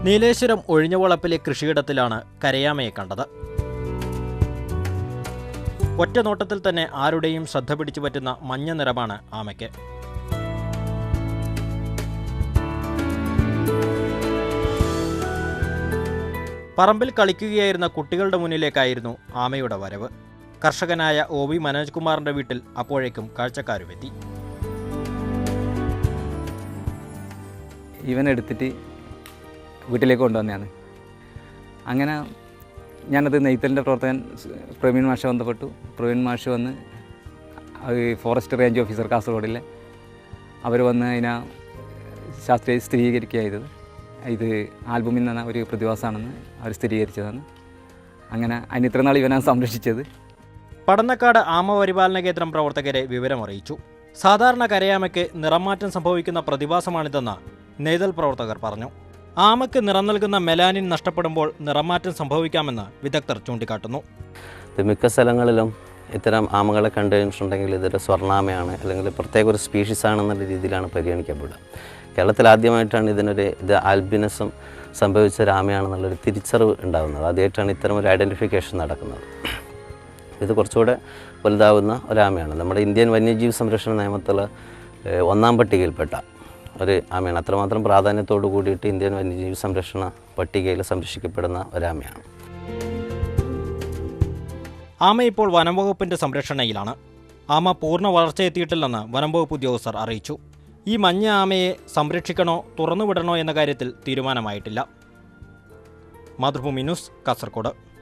നീലേശ്വരം ഒഴിഞ്ഞവളപ്പിലെ കൃഷിയിടത്തിലാണ് കരയാമയെ കണ്ടത്. ഒറ്റ നോട്ടത്തിൽ തന്നെ ആരുടെയും ശ്രദ്ധ പിടിച്ചു പറ്റുന്ന മഞ്ഞ നിറമാണ് ആമയ്ക്ക്. പറമ്പിൽ കളിക്കുകയായിരുന്ന കുട്ടികളുടെ മുന്നിലേക്കായിരുന്നു ആമയുടെ വരവ്. കർഷകനായ OV മനോജ് കുമാറിന്റെ വീട്ടിൽ അപ്പോഴേക്കും കാഴ്ചക്കാരുമെത്തി. ഇവനെടുത്തിട്ട് വീട്ടിലേക്ക് കൊണ്ടുവന്നതാണ്. അങ്ങനെ ഞാനത് നെയ്ത്തലിൻ്റെ പ്രവർത്തകൻ പ്രവീൺ മാഷ ബന്ധപ്പെട്ടു. പ്രവീൺ മാഷ് വന്ന് ഫോറസ്റ്റ് റേഞ്ച് ഓഫീസർ കാസർഗോഡിലെ അവർ വന്ന് അതിനെ ശാസ്ത്രീയ സ്ഥിരീകരിക്കുക ചെയ്തത്. ഇത് ആൽബമിൽ നിന്ന ഒരു പ്രതിഭാസമാണെന്ന് അവർ സ്ഥിരീകരിച്ചതാണ്. അങ്ങനെ അതിന് ഇത്ര നാൾ ഇവനാണ് സംരക്ഷിച്ചത്. പടന്നക്കാട് ആമ പരിപാലന കേന്ദ്രം പ്രവർത്തകരെ വിവരമറിയിച്ചു. സാധാരണ കരയാമയ്ക്ക് നിറമാറ്റം സംഭവിക്കുന്ന പ്രതിഭാസമാണിതെന്ന് നെയ്തൽ പ്രവർത്തകർ പറഞ്ഞു. ആമയ്ക്ക് നിറം നൽകുന്ന മെലാനിൻ നഷ്ടപ്പെടുമ്പോൾ നിറമാറ്റം സംഭവിക്കാമെന്ന് വിദഗ്ധർ ചൂണ്ടിക്കാട്ടുന്നു. മിക്ക സ്ഥലങ്ങളിലും ഇത്തരം ആമകളെ കണ്ടുകഴിഞ്ഞിട്ടുണ്ടെങ്കിൽ ഇതൊരു സ്വർണ്ണാമയാണ്, അല്ലെങ്കിൽ പ്രത്യേക ഒരു സ്പീഷീസ് ആണെന്നുള്ള രീതിയിലാണ് പരിഗണിക്കപ്പെടുക. കേരളത്തിൽ ആദ്യമായിട്ടാണ് ഇത് ആൽബിനസം സംഭവിച്ച ഒരു ആമയാണെന്നുള്ളൊരു തിരിച്ചറിവ് ഉണ്ടാകുന്നത്. ആദ്യമായിട്ടാണ് ഇത്തരമൊരു ഐഡൻറ്റിഫിക്കേഷൻ നടക്കുന്നത്. ഇത് കുറച്ചുകൂടെ വലുതാവുന്ന ഒരാമയാണ്. നമ്മുടെ ഇന്ത്യൻ വന്യജീവി സംരക്ഷണ നിയമത്തിൽ 1-ാം പട്ടികയിൽപ്പെട്ട ഒരു ആമയാണ്. അത്രമാത്രം പ്രാധാന്യത്തോടു കൂടിയിട്ട് ഇന്ത്യൻ വന്യജീവി സംരക്ഷണ പട്ടികയിൽ സംരക്ഷിക്കപ്പെടുന്ന ഒരാമയാണ്. ആമ ഇപ്പോൾ വനംവകുപ്പിന്റെ സംരക്ഷണയിലാണ്. ആമ പൂർണ്ണ വളർച്ചയെത്തിയിട്ടില്ലെന്ന് വനംവകുപ്പ് ഉദ്യോഗസ്ഥർ അറിയിച്ചു. ഈ മഞ്ഞ ആമയെ സംരക്ഷിക്കണോ തുറന്നുവിടണോ എന്ന കാര്യത്തിൽ തീരുമാനമായിട്ടില്ല. മാതൃഭൂമി ന്യൂസ്, കാസർഗോഡ്.